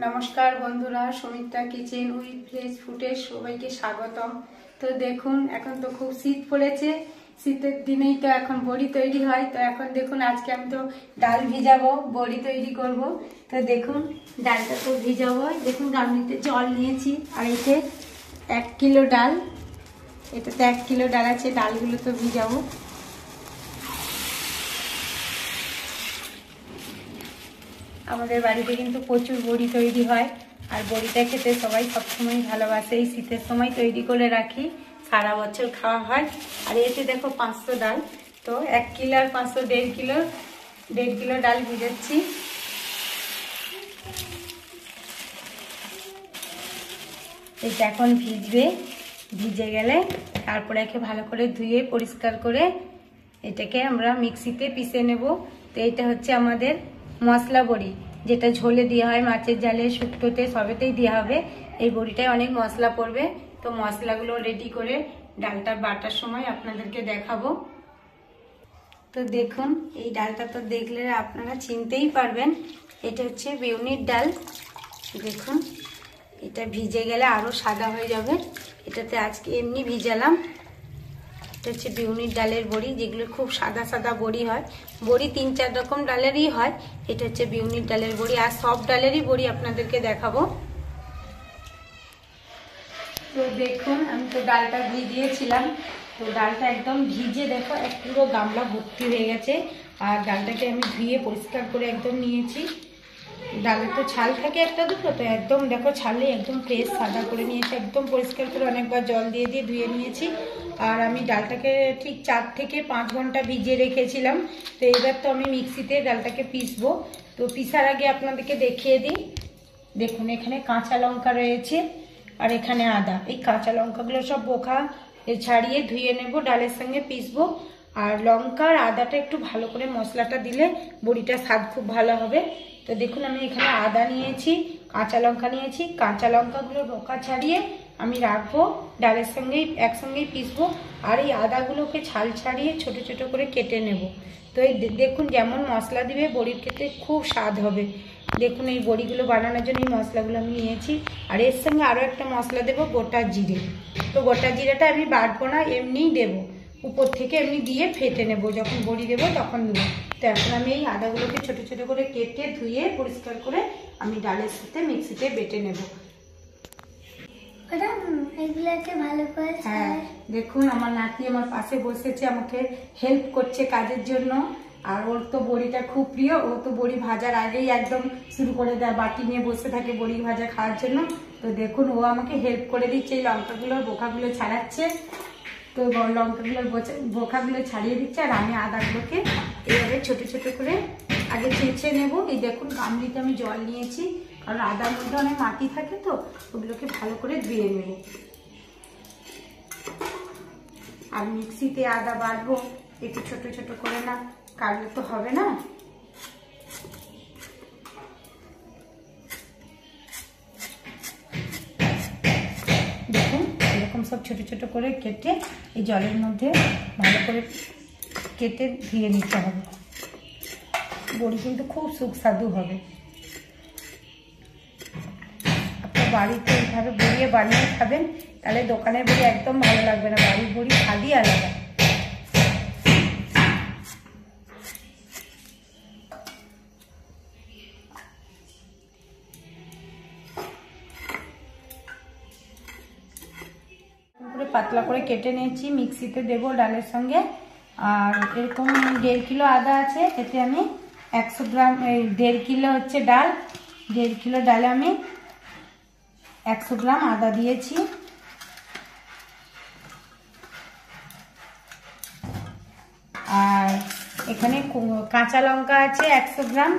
নমস্কার বন্ধুরা, Sumitra kitchen with village ফুডে সবাইকে স্বাগতম। তো দেখুন, এখন তো খুব শীত পড়েছে, শীতের দিনেই তো এখন বড়ি তৈরি হয়। তো এখন দেখুন, আজকে আমি তো ডাল ভিজাবো, বড়ি তৈরি করব। তো দেখুন, ডালটা তো ভিজাবো। দেখুন, গামলিতে জল নিয়েছি, আর এতে 1 কিলো ডাল, এটাতে 1 কিলো ডাল আছে। ডালগুলো তো ভিজাবো। আমাদের বাড়িতে কিন্তু প্রচুর বড়ি তৈরি হয়, আর বড়িটা খেতে সবাই সবসময় ভালোবাসে। এই শীতের সময় তৈরি করে রাখি, সারা বছর খাওয়া হয়। আর এতে দেখো 500 ডাল, তো 1 কিলো আর 500 1.5 কিলো ডাল ভিজাচ্ছি। এটা এখন ভিজবে, ভিজে গেলে তারপরে একে ভালো করে ধুয়ে পরিষ্কার করে এটাকে আমরা মিক্সিতে পিষে নেব। তো এটা হচ্ছে আমাদের মশলা বড়ি, যেটা ঝোলে দেওয়া হয়, মাছের জালে, শুক্তোতে, সবেতেই দেওয়া হবে। এই বড়িটায় অনেক মশলা পড়বে। তো মশলাগুলো রেডি করে ডালটা বাটার সময় আপনাদেরকে দেখাবো। তো দেখুন, এই ডালটা তো দেখলে আপনারা চিনতেই পারবেন, এটা হচ্ছে বিউনির ডাল। দেখুন, এটা ভিজে গেলে আরও সাদা হয়ে যাবে। এটাতে আজকে এমনি ভিজালাম। এটা হচ্ছে বিউনির ডালের বড়ি, যেগুলো খুব সাদা সাদা বড়ি হয়। বড়ি 3-4 রকম ডালেরই হয়, এটা হচ্ছে বিউনির ডালের বড়ি। আর সব ডালেরই বড়ি আপনাদেরকে দেখাবো। তো দেখুন, আমি তো ডালটা ভিজিয়েছিলাম, তো ডালটা একদম ভিজে দেখো পুরো গামলা ভর্তি হয়ে গেছে। আর ডালটাকে আমি ধুয়ে পরিষ্কার করে একদম নিয়েছি। ডালে তো ছাল থাকে একটা দুটো, তো একদম দেখো ছালে একদম ফ্রেশ সাদা করে নিয়েছি, একদম পরিষ্কার করে অনেকবার জল দিয়ে দিয়ে ধুয়ে নিয়েছি। আর আমি ডালটাকে ঠিক 4 থেকে 5 ঘন্টা ভিজিয়ে রেখেছিলাম। তো এবার তো আমি মিক্সিতে ডালটাকে পিসবো। তো পিসার আগে আপনাদেরকে দেখিয়ে দিই। দেখুন, এখানে কাঁচা লঙ্কা রয়েছে, আর এখানে আদা। এই কাঁচা লঙ্কাগুলো সব বোখা ছাড়িয়ে ধুয়ে নেব, ডালের সঙ্গে পিসবো। আর লঙ্কা আর আদাটা একটু ভালো করে মশলাটা দিলে বড়িটার স্বাদ খুব ভালো হবে। তো দেখুন, আমি এখানে আদা নিয়েছি, কাঁচা লঙ্কা নিয়েছি। কাঁচা লঙ্কাগুলো বোখা ছাড়িয়ে আমি রাখবো, ডালের সঙ্গেই একসঙ্গেই পিসবো। আর এই আদাগুলোকে ছাল ছাড়িয়ে ছোট ছোট করে কেটে নেব। তো এই দেখুন, যেমন মশলা দিবে বড়ির খেতে খুব স্বাদ হবে। দেখুন, এই বড়িগুলো বানানোর জন্য এই মশলাগুলো আমি নিয়েছি। আর এর সঙ্গে আরও একটা মশলা দেবো, গোটা জিরে। তো গোটা জিরেটা আমি বাটবো না, এমনিই দেবো, উপর থেকে এমনি দিয়ে ফেটে নেব, যখন বড়ি দেবো তখন দেবো। তো এখন আমি এই আদাগুলোকে ছোট ছোট করে কেটে ধুয়ে পরিষ্কার করে আমি ডালের সাথে মিক্সিতে বেটে নেব। হ্যাঁ, দেখুন, আমার নাতি আমার পাশে বসেছে, আমাকে হেল্প করছে কাজের জন্য। আর ওর তো বড়িটা খুব প্রিয়, ও তো বড়ি ভাজার আগেই একদম শুরু করে দেয়, বাটি নিয়ে বসে থাকে বড়ি ভাজা খাওয়ার জন্য। তো দেখুন, ও আমাকে হেল্প করে দিচ্ছে, এই লঙ্কাগুলোর বোখাগুলো ছাড়াচ্ছে। তো লঙ্কাগুলোর বোখাগুলো ছাড়িয়ে দিচ্ছে, আর আমি আদাগুলোকে এইভাবে ছোট ছোট করে আগে চেঁচে নেব। এই দেখুন, গামলিতে আমি জল নিয়েছি, কারণ আদার মধ্যে অনেক মাটি থাকে, তো ওগুলোকে ভালো করে ধুয়ে নেব। আর মিক্সিতে আদা বাটবো, একটু ছোট ছোট করে না কাটলে তো হবে না। দেখুন, এরকম সব ছোট ছোট করে কেটে এই জলের মধ্যে ভালো করে কেটে ধুয়ে নিতে হবে। বড়ি কিন্তু খুব সুস্বাদু হবে। আপনার বাড়িতে এইভাবে বড়িয়ে বানিয়ে খাবেন, তাহলে দোকানের বড়ি একদম ভালো লাগবে না, বাড়ির বড়ি স্বাদই আলাদা। পাতলা করে কেটে নিয়েছি, মিক্সিতে দেবো ডালের সঙ্গে। আর এরকম 1.5 কিলো আদা আছে, এতে আমি 100 গ্রাম, 1.5 কিলো হচ্ছে ডাল, 1.5 কিলো ডালে আমি 100 গ্রাম আদা দিয়েছি। আর এখানে কাঁচা লঙ্কা আছে 100 গ্রাম।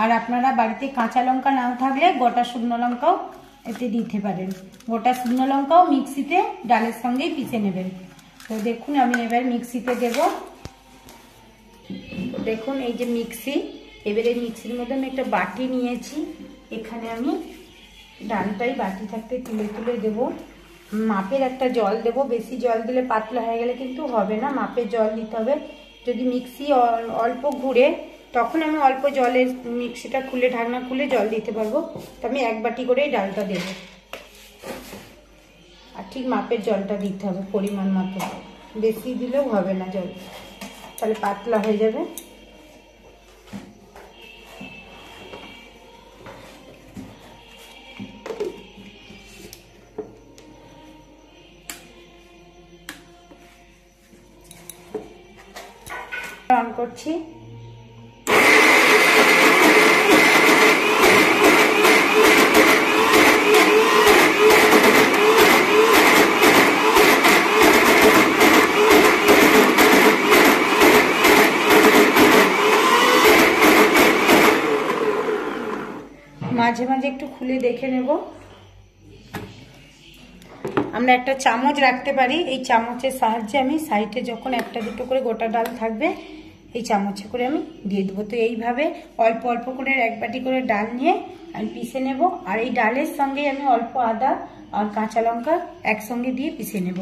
আর আপনারা বাড়িতে কাঁচা লঙ্কা নাও থাকলে গোটা শুকনো লঙ্কাও এতে দিতে পারেন। গোটা শুকনো লঙ্কাও মিক্সিতে ডালের সঙ্গেই পিষে নেবেন। তো দেখুন, আমি এবার মিক্সিতে দেব। দেখুন, এই যে মিক্সি, এবারে মিক্সির মধ্যে আমি একটা বাটি নিয়েছি, এখানে আমি ডালটাই বাটি থাকতে তুলে তুলে দেবো। মাপের একটা জল দেব, বেশি জল দিলে পাতলা হয়ে গেলে কিন্তু হবে না, মাপের জল দিতে হবে। যদি মিক্সি অল্প ঘুরে তখন আমি অল্প জলে মিক্সিটা খুলে ঢাকনা খুলে জল দিতে পারবো। তো আমি 1 বাটি করেই ডালটা দেব, আর ঠিক মাপের জলটা দিতে হবে পরিমাণ মতো, বেশি দিলেও হবে না জল, তাহলে পাতলা হয়ে যাবে। অন করছি। মাঝে মাঝে একটু খুলে দেখে নেব। আমরা একটা চামচ রাখতে পারি, এই চামচের সাহায্যে আমি সাইডে যখন একটা দুটো করে গোটা ডাল থাকবে এই চামচে করে আমি দিয়ে দেবো। তো এইভাবে অল্প অল্প করে 1 বাটি করে ডাল নিয়ে আমি পিষে নেব, আর এই ডালের সঙ্গে আমি অল্প আদা আর কাঁচা লঙ্কা একসঙ্গে দিয়ে পিষে নেব।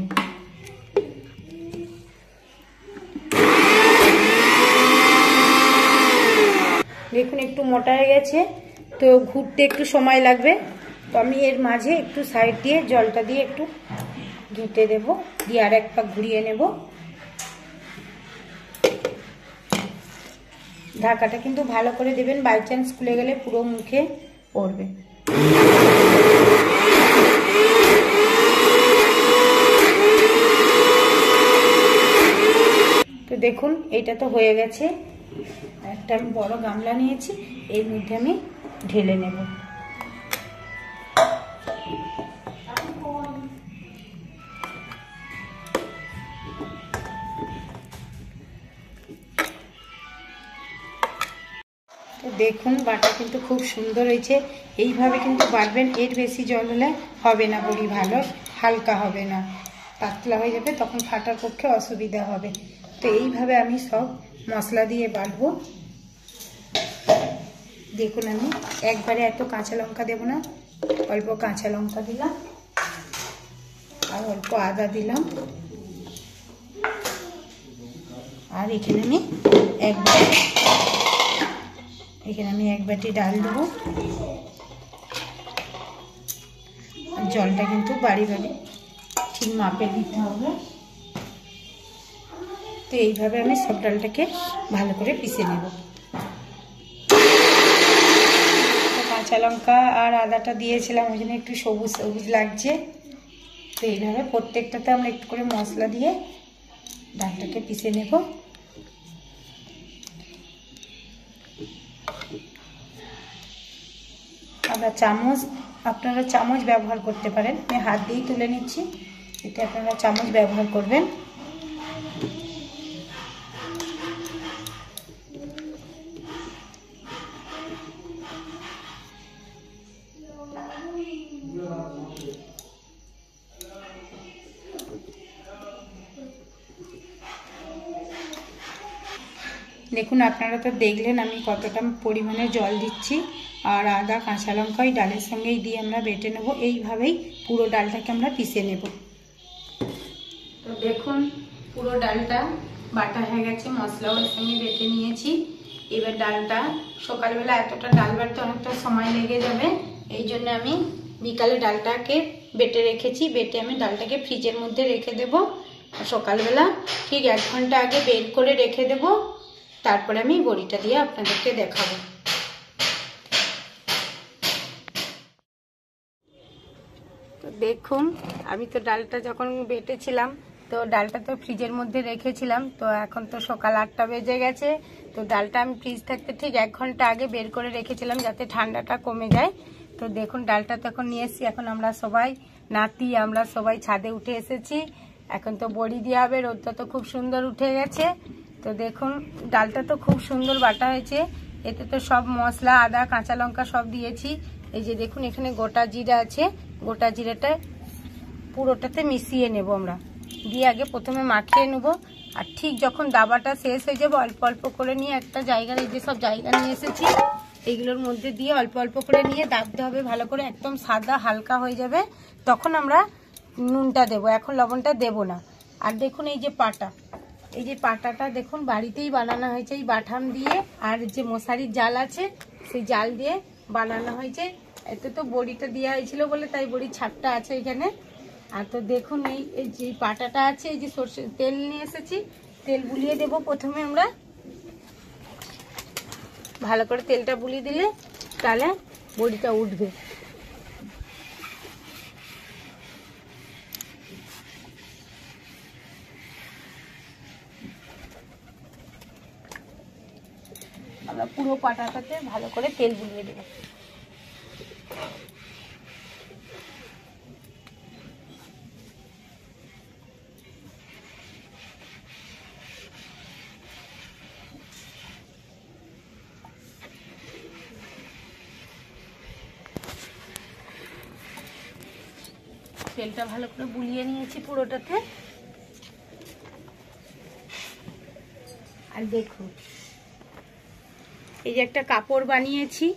দেখুন একটু মোটা হয়ে গেছে, তো ঘুরতে একটু সময় লাগবে। তো আমি এর মাঝে একটু সাইড দিয়ে জলটা দিয়ে একটু ঘেঁটে দেবো, দিয়ে আর 1 পাক ঘুরিয়ে নেব। ঢাকাটা কিন্তু ভালো করে দেবেন, বাই চান্স খুলে গেলে পুরো মুখে পড়বে। তো দেখুন এইটা তো হয়ে গেছে। একটা আমি বড় গামলা নিয়েছি, এর মধ্যে আমি ঢেলে নেব। তো দেখুন বাটা কিন্তু খুব সুন্দর হয়েছে। এইভাবে কিন্তু বাটবেন, এর বেশি জল হলে হবে না, বড়ি ভালো হালকা হবে না, পাতলা হয়ে যাবে, তখন ফাটার পক্ষে অসুবিধা হবে। তো এইভাবে আমি সব মশলা দিয়ে বাটবো। দেখুন আমি একবারে এত কাঁচা লঙ্কা দেব না, অল্প কাঁচা লঙ্কা দিলাম আর অল্প আদা দিলাম, আর এখানে আমি এক বাটি ডাল দেবো। জলটা কিন্তু বাড়ি বাড়ি ঠিক মাপে দিতে হবে। তো এইভাবে আমি সব ডালটাকে ভালো করে পিষে নেব। কাঁচা লঙ্কা আর আদাটা দিয়েছিলাম, ওই জন্য একটু সবুজ সবুজ লাগছে। তো এইভাবে প্রত্যেকটাতে আমরা একটু করে মশলা দিয়ে ডালটাকে পিষে নেব। আবার চামচ, আপনারা চামচ ব্যবহার করতে পারেন, আমি হাত দিয়েই তুলে নিচ্ছি, এতে আপনারা চামচ ব্যবহার করবেন। দেখুন আপনারা তো দেখলেন আমি কতটা পরিমাণে জল দিচ্ছি, আর আদা কাঁচা লঙ্কা ওই ডালের সঙ্গেই দিয়ে আমরা বেটে নেব। এইভাবেই পুরো ডালটাকে আমরা পিষে নেব। তো দেখুন পুরো ডালটা বাটা হয়ে গেছে, মশলাও এর সঙ্গে বেটে নিয়েছি। এবার ডালটা সকালবেলা এতটা ডাল বাটতে অনেকটা সময় লেগে যাবে, এই জন্য আমি বিকালে ডালটাকে বেটে রেখেছি। বেটে আমি ডালটাকে ফ্রিজের মধ্যে রেখে দেব, আর সকালবেলা ঠিক 1 ঘন্টা আগে বের করে রেখে দেব, তারপরে আমি বড়িটা দিয়ে আপনাদেরকে দেখাবো। তো দেখুন আমি তো ডালটা যখন বেটেছিলাম, তো ডালটা তো ফ্রিজের মধ্যে রেখেছিলাম। তো এখন তো সকাল 8টা বেজে গেছে। তো ডালটা আমি ফ্রিজ থাকতে ঠিক 1 ঘন্টা আগে বের করে রেখেছিলাম যাতে ঠান্ডাটা কমে যায়। তো দেখুন ডালটা তো এখন নিয়ে এসেছি, এখন আমরা সবাই নাতি আমরা সবাই ছাদে উঠে এসেছি। এখন তো বড়ি দেওয়া হবে, রোদটা তো খুব সুন্দর উঠে গেছে। তো দেখুন ডালটা তো খুব সুন্দর বাটা হয়েছে, এতে তো সব মশলা আদা কাঁচা লঙ্কা সব দিয়েছি। এই যে দেখুন এখানে গোটা জিরা আছে, গোটা জিরাটা পুরোটাতে মিশিয়ে নেব আমরা, দিয়ে আগে প্রথমে মাখিয়ে নেব। আর ঠিক যখন দাবাটা শেষ হয়ে যাবে অল্প অল্প করে নিয়ে একটা জায়গার, এই যে সব জায়গা নিয়ে এসেছি এইগুলোর মধ্যে দিয়ে অল্প অল্প করে নিয়ে দাবতে হবে ভালো করে, একদম সাদা হালকা হয়ে যাবে, তখন আমরা নুনটা দেব, এখন লবণটা দেব না। আর দেখুন এই যে পাটা, এই যে পাটাটা দেখুন বাড়িতেই বানানো হয়েছে, এই বাটাম দিয়ে আর যে মশারির জাল আছে সেই জাল দিয়ে বানানো হয়েছে। এতে তো বড়িটা দেওয়া হয়েছিল বলে তাই বড়ির ছাপটা আছে এখানে। আর তো দেখুন এই যে পাটাটা আছে, এই যে সর্ষে তেল নিয়ে এসেছি, তেল বুলিয়ে দেব। প্রথমে আমরা ভালো করে তেলটা বুলিয়ে দিলে তাহলে বড়িটা উঠবে। আমরা পুরো পাটাটাতে ভালো করে তেল বুলিয়ে দেব। তেলটা ভালো করে বুলিয়ে নিয়েছি পুরোটাতে। আর দেখুন এই যে একটা কাপড় বানিয়েছি,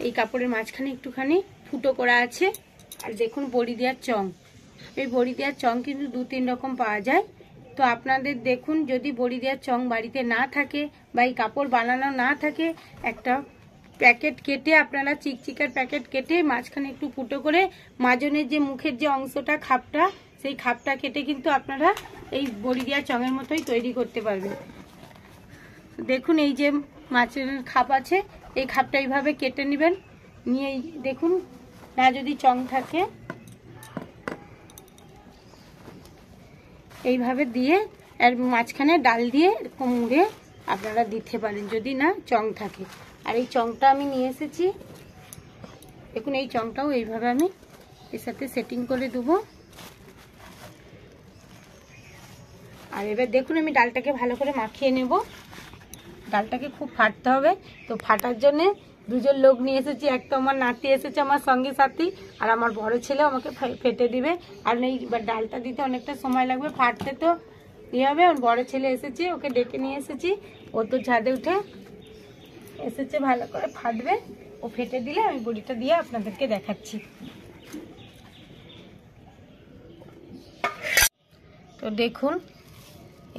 এই কাপড়ের মাঝখানে একটুখানি ফুটো করা আছে। আর দেখুন বড়ি দেওয়ার চং, এই বড়ি দেওয়ার চং কিন্তু 2-3 রকম পাওয়া যায়। তো আপনাদের দেখুন যদি বড়ি দেওয়ার চং বাড়িতে না থাকে বা এই কাপড় বানানো না থাকে, একটা প্যাকেট কেটে আপনারা চিকচিকার প্যাকেট কেটে মাঝখানে একটু ফুটো করে মাজনের যে মুখের যে অংশটা খাপটা, সেই খাপটা কেটে কিন্তু আপনারা এই বড়ি দেওয়ার চঙের মতোই তৈরি করতে পারবেন। দেখুন এই যে মাছের খাপ আছে, এই খাপটা এইভাবে কেটে নেবেন, নিয়ে দেখুন না যদি চং থাকে এইভাবে দিয়ে আর মাঝখানে ডাল দিয়ে এরকম মুড়ে আপনারা দিতে পারেন যদি না চং থাকে। আর এই চংটা আমি নিয়ে এসেছি, দেখুন এই চংটাও এইভাবে আমি এর সাথে সেটিং করে দেবো। আর এবার দেখুন আমি ডালটাকে ভালো করে মাখিয়ে নেব। ডালটাকে খুব ফাটতে হবে, তো ফাটার জন্য 2জন লোক নিয়ে এসেছি। একটা আমার নাতি এসেছে আমার সঙ্গে সাথী, আর আমার বড় ছেলে আমাকে ফেটে দিবে। আর এই ডালটা দিতে অনেকটা সময় লাগবে, ফাটতে তো ইয়ে হবে। ওর বড় ছেলে এসেছে, ওকে ডেকে নিয়ে এসেছি, ও তো ছাদে উঠে এসেছে, ভালো করে ফাটবে। ও ফেটে দিলে আমি বড়িটা দিয়ে আপনাদেরকে দেখাচ্ছি। তো দেখুন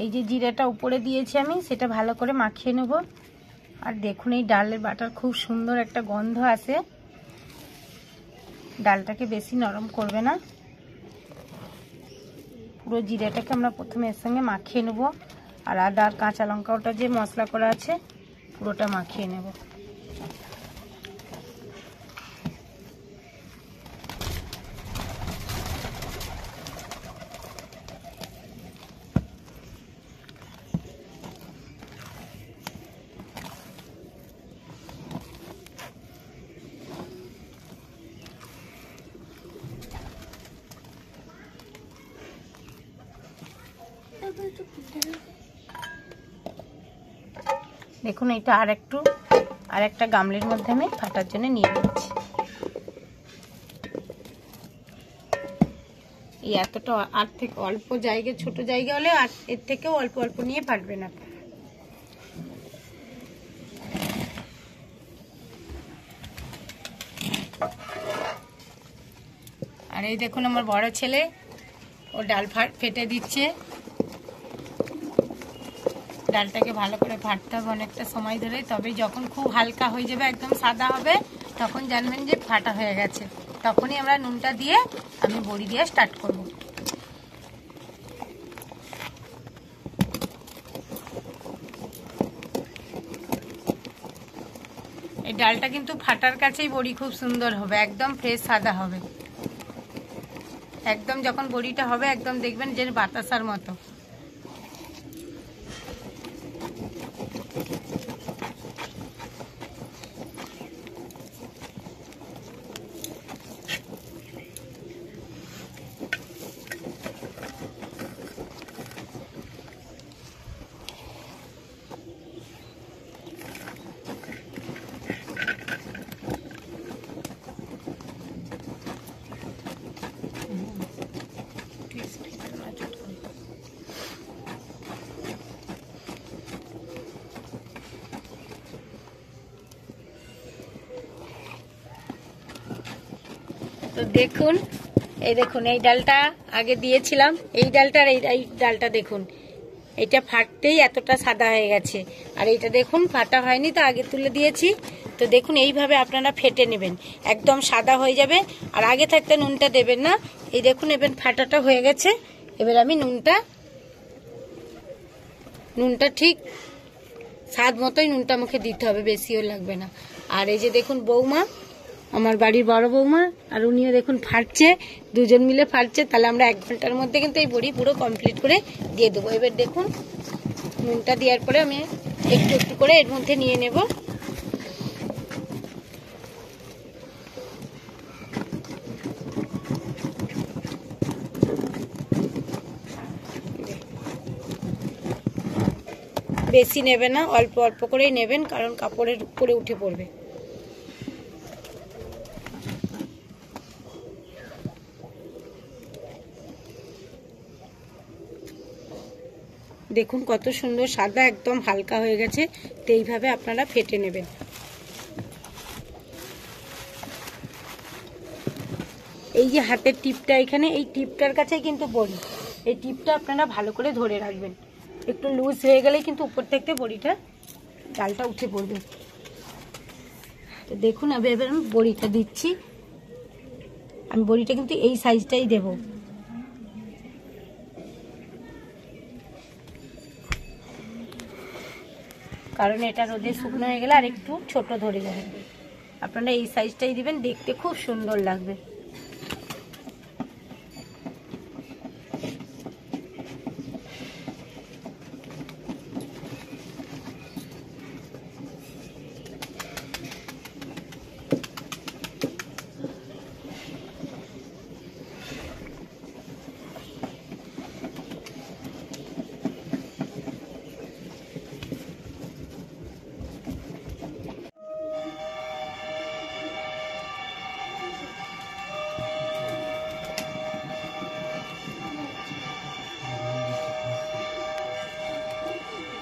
এই যে জিরাটা উপরে দিয়েছি আমি, সেটা ভালো করে মাখিয়ে নেব। আর দেখুন এই ডালের বাটার খুব সুন্দর একটা গন্ধ আসে। ডালটাকে বেশি নরম করবে না, পুরো জিরাটাকে আমরা প্রথমে এর সঙ্গে মাখিয়ে নেব। আর আদা আর কাঁচা লঙ্কা ওটা যে মশলা করা আছে পুরোটা মাখিয়ে নেব। দেখুন এটা আর একটা গামলির মধ্যে আমি ফাটার জন্য নিয়ে নিচ্ছি। এই এতটা আর থেকে অল্প জায়গা, ছোট জায়গা হলে আর এর থেকেও অল্প অল্প নিয়ে ফাটবেন না। আর এই দেখুন আমার বড় ছেলে ও ডাল ফেটে দিচ্ছে। ডালটাকে ভালো করে ফাটতে হবে অনেকটা সময় ধরে, তবে যখন খুব হালকা হয়ে যাবে একদম সাদা হবে তখন জানবেন যে ফাটা হয়ে গেছে। তখনই আমরা নুনটা দিয়ে আমি বড়ি দিয়ে স্টার্ট করব। এই ডালটা কিন্তু ফাটার কাছেই বড়ি খুব সুন্দর হবে, একদম ফ্রেশ সাদা হবে। একদম যখন বড়িটা হবে একদম দেখবেন যে বাতাসার মতো। তো দেখুন এই ডালটা আগে দিয়েছিলাম, এই ডালটার এই ডালটা দেখুন এটা ফাটতেই এতটা সাদা হয়ে গেছে। আর এটা দেখুন ফাটা হয়নি, তো আগে তুলে দিয়েছি। তো দেখুন এইভাবে আপনারা ফেটে নেবেন, একদম সাদা হয়ে যাবে। আর আগে থাকতে নুনটা দেবেন না। এই দেখুন এবার ফাটাটা হয়ে গেছে। এবার আমি নুনটা ঠিক স্বাদ মতোই নুনটা আমাকে দিতে হবে, বেশিও লাগবে না। আর এই যে দেখুন বৌমা, আমার বাড়ির বড় বৌমা, আর উনিও দেখুন ফাটছে, দুজন মিলে ফাটছে। তাহলে আমরা 1 ঘন্টার মধ্যে কিন্তু এই বড়ি পুরো কমপ্লিট করে দিয়ে দেবো। এবার দেখুন নুনটা দেওয়ার পরে আমি একটু একটু করে এর মধ্যে নিয়ে নেব। বেশি নেবে না, অল্প অল্প করেই নেবেন, কারণ কাপড়ের উপরে উঠে পড়বে। দেখুন কত সুন্দর সাদা, একদম হালকা হয়ে গেছে। তো এইভাবে আপনারা ফেটে নেবেন। এই যে হাতের টিপটা এখানে, এই টিপটার কাছেই কিন্তু বড়ি, এই টিপটা আপনারা ভালো করে ধরে রাখবেন। একটু লুজ হয়ে গেলেই কিন্তু উপর থেকে বড়িটা ডালটা উঠে পড়বে। তো দেখুন এবার আমি বড়িটা দিচ্ছি। আমি বড়িটা কিন্তু এই সাইজটাই দেব, কারণ এটা রোদে শুকনো হয়ে গেলে আর একটু ছোট ধরে যাবে। আপনারা এই সাইজটাই দিবেন, দেখতে খুব সুন্দর লাগবে।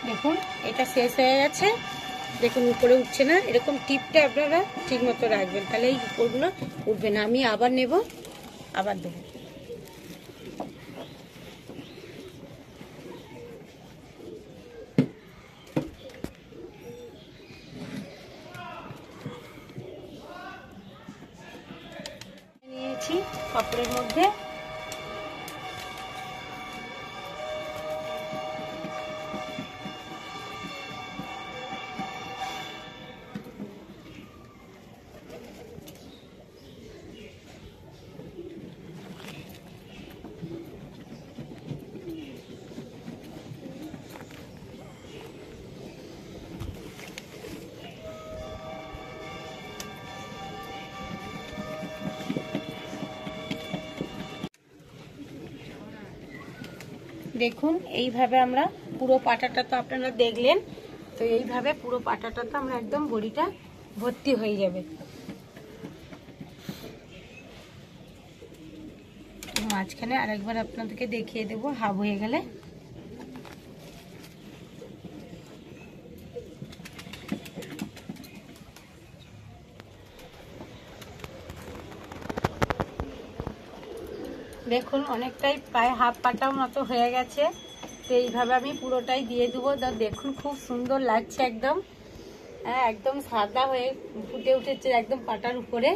দেখুন এটা শেষ হয়ে গেছে। দেখুন উপরে উঠছে না, এরকম টিপটা আপনারা ঠিক মতো রাখবেন, তাহলে এই উপরগুলো উঠবে না। আমি আবার নেব, আবার দেবো। নিয়েছি কাপড়ের মধ্যে। দেখুন এইভাবে আমরা পুরো পাটাটা তো আপনারা দেখলেন। তো এইভাবে পুরো পাটাটা তো আমরা একদম বড়িটা ভর্তি হয়ে যাবে। মাঝখানে আরেকবার আপনাদেরকে দেখিয়ে দেবো হাফ হয়ে গেলে। দেখুন অনেকটাই প্রায় হাফ পাটার মতো হয়ে গেছে। তো এইভাবে আমি পুরোটাই দিয়ে দেবো। দেখুন খুব সুন্দর লাগছে একদম। হ্যাঁ একদম সাদা হয়ে ফুটে উঠেছে একদম পাটার উপরে।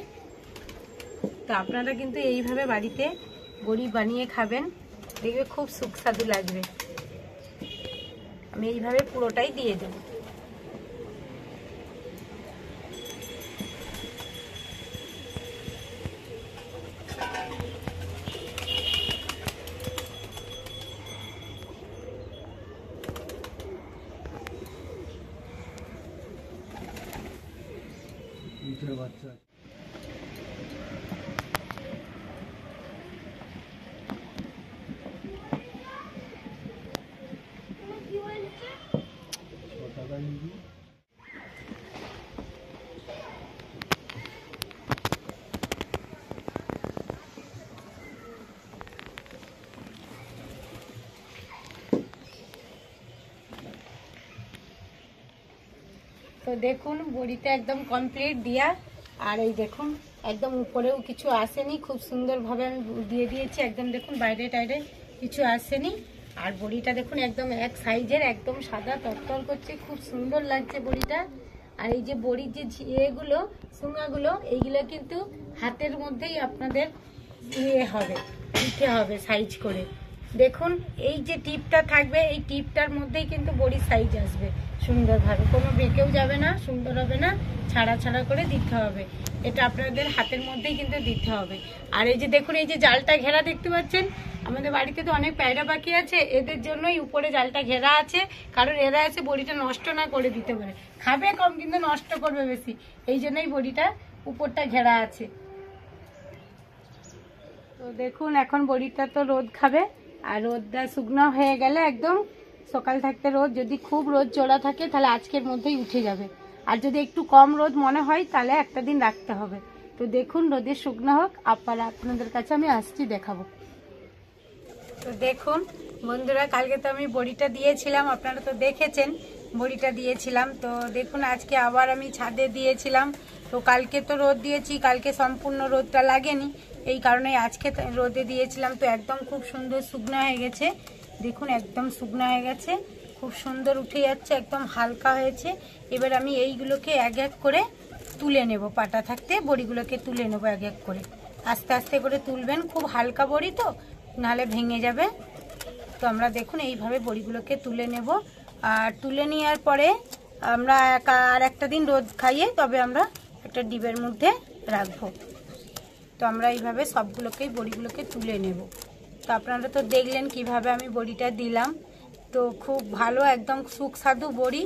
তো আপনারা কিন্তু এইভাবে বাড়িতে বড়ি বানিয়ে খাবেন, দেখবে খুব সুস্বাদু লাগবে। আমি এইভাবে পুরোটাই দিয়ে দেবো। বাচ্চা তো দেখুন বড়িটা একদম কমপ্লিট দিয়া। আর এই দেখুন একদম উপরেও কিছু আসেনি, খুব সুন্দরভাবে আমি দিয়ে দিয়েছি একদম। দেখুন বাইরে টাইরে কিছু আসেনি। আর বড়িটা দেখুন একদম এক সাইজের, একদম সাদা তরতর করছে, খুব সুন্দর লাগছে বড়িটা। আর এই যে বড়ির যে এগুলো সুঙাগুলো, এইগুলো কিন্তু হাতের মধ্যেই আপনাদের হবে, দিতে হবে সাইজ করে। দেখুন এই যে টিপটা থাকবে, এই টিপটার মধ্যেই কিন্তু বড়ির সাইজ আসবে সুন্দরভাবে, কোনো বেঁকেও যাবে না, সুন্দর হবে না, ছাড়া ছাড়া করে দিতে হবে। এটা আপনাদের হাতের মধ্যেই কিন্তু দিতে হবে। আর এই যে দেখুন এই যে জালটা ঘেরা দেখতে পাচ্ছেন, আমাদের বাড়িতে তো অনেক পায়রা পাখি আছে, এদের জন্যই উপরে জালটা ঘেরা আছে, কারণ এরা এসে বড়িটা নষ্ট না করে দিতে পারে, খাবে কম কিন্তু নষ্ট করবে বেশি, এই জন্যই বড়িটা উপরটা ঘেরা আছে। তো দেখুন এখন বড়িটা তো রোদ খাবে, আর রোদটা শুকনো হয়ে গেলে একদম সকাল থাকতে রোদ, যদি খুব রোদ চড়া থাকে তাহলে আজকের মধ্যেই উঠে যাবে, আর যদি একটু কম রোদ মনে হয় তাহলে একটা দিন রাখতে হবে। তো দেখুন রোদে শুকনো হোক, আপনাদের কাছে আমি আসছি দেখাবো। তো দেখুন বন্ধুরা, কালকে তো আমি বড়িটা দিয়েছিলাম, আপনারা তো দেখেছেন বড়িটা দিয়েছিলাম। তো দেখুন আজকে আবার আমি ছাদে দিয়েছিলাম। তো কালকে তো রোদ দিয়েছি, কালকে সম্পূর্ণ রোদটা লাগেনি, এই কারণে আজকে রোদে দিয়েছিলাম। তো একদম খুব সুন্দর শুকনো হয়ে গেছে, দেখুন একদম শুকনো হয়ে গেছে, খুব সুন্দর উঠে যাচ্ছে, একদম হালকা হয়েছে। এবার আমি এইগুলোকে এক এক করে তুলে নেব, পাটা থাকতে বড়িগুলোকে তুলে নেব এক এক করে, আস্তে আস্তে করে তুলবেন, খুব হালকা বড়ি তো নাহলে ভেঙে যাবে। তো আমরা দেখুন এইভাবে বড়িগুলোকে তুলে নেব, আর তুলে নেওয়ার পরে আমরা আর একটা দিন রোদ খাইয়ে তবে আমরা একটা ডিবের মধ্যে রাখবো। তো আমরা এইভাবে সবগুলোকেই বড়িগুলোকে তুলে নেব। তো আপনারা তো দেখলেন কিভাবে আমি বড়িটা দিলাম, তো খুব ভালো একদম সুস্বাদু বড়ি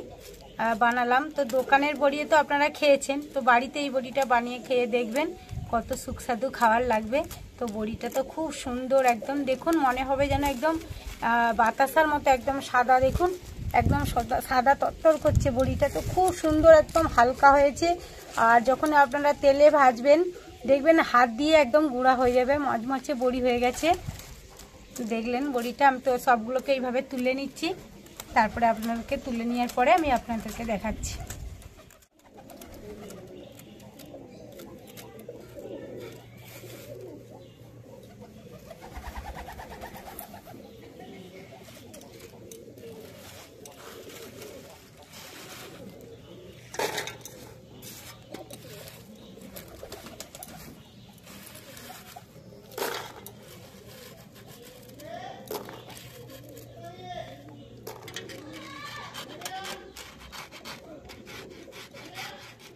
বানালাম। তো দোকানের বড়ি তো আপনারা খেয়েছেন, তো বাড়িতে এই বড়িটা বানিয়ে খেয়ে দেখবেন কত সুস্বাদু খাবার লাগবে। তো বড়িটা তো খুব সুন্দর, একদম দেখুন মনে হবে যেন একদম বাতাসার মতো, একদম সাদা, দেখুন একদম সাদা তরতর করছে বড়িটা, তো খুব সুন্দর একদম হালকা হয়েছে। আর যখন আপনারা তেলে ভাজবেন দেখবেন হাত দিয়ে একদম গুঁড়া হয়ে যাবে, মচমচে বড়ি হয়ে গেছে। দেখলেন বড়িটা, আমি তো সবগুলোকে এইভাবে তুলে নিচ্ছি, তারপরে আপনাদেরকে তুলে নেওয়ার পরে আমি আপনাদেরকে দেখাচ্ছি।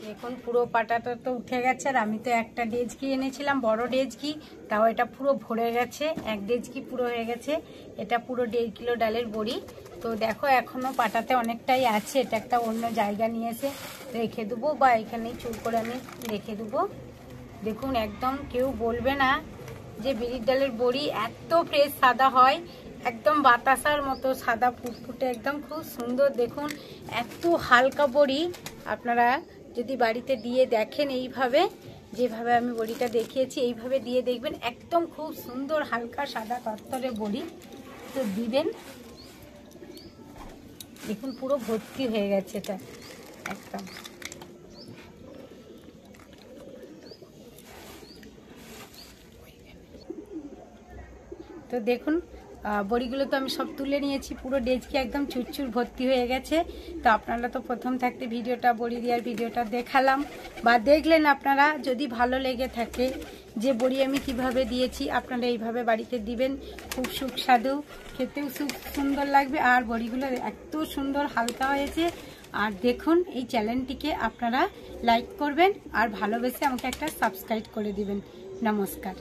দেখুন পুরো পাটাটা তো উঠে গেছে, আর আমি তো একটা ডেজকি এনেছিলাম, বড় ডেজকি, তাও এটা পুরো ভরে গেছে, এক ডেজকি পুরো হয়ে গেছে। এটা পুরো 1.5 কিলো ডালের বড়ি। তো দেখো এখনো পাটাতে অনেকটাই আছে, এটা একটা অন্য জায়গা নিয়ে এসে রেখে দেবো, বা এখানেই চুর করে আমি রেখে দেবো। দেখুন একদম কেউ বলবে না যে বিরির ডালের বড়ি এত ফ্রেশ সাদা হয়, একদম বাতাসার মতো সাদা ফুটফুটে, একদম খুব সুন্দর। দেখুন এত হালকা বড়ি, আপনারা যদি বাড়িতে দিয়ে দেখেন এইভাবে, যেভাবে আমি বড়িটা দেখিয়েছি এইভাবে দিয়ে দেখবেন, একদম খুব সুন্দর হালকা সাদা তরতরে বড়ি। তো দিবেন, দেখুন পুরো ভর্তি হয়ে গেছে এটা একদম। তো দেখুন বড়িগুলো তো আমি সব তুলে নিয়েছি, পুরো ডেজকি একদম চুরচুর ভর্তি হয়ে গেছে। তো আপনারা তো প্রথম থাকতে ভিডিওটা বড়ি দেওয়ার ভিডিওটা দেখালাম বা দেখলেন, আপনারা যদি ভালো লেগে থাকে যে বড়ি আমি কিভাবে দিয়েছি, আপনারা এইভাবে বাড়িতে দিবেন, খুব সুস্বাদু, খেতেও সুন্দর লাগবে, আর বড়িগুলো এত সুন্দর হালকা হয়েছে। আর দেখুন এই চ্যানেলটিকে আপনারা লাইক করবেন, আর ভালোবেসে আমাকে একটা সাবস্ক্রাইব করে দিবেন। নমস্কার।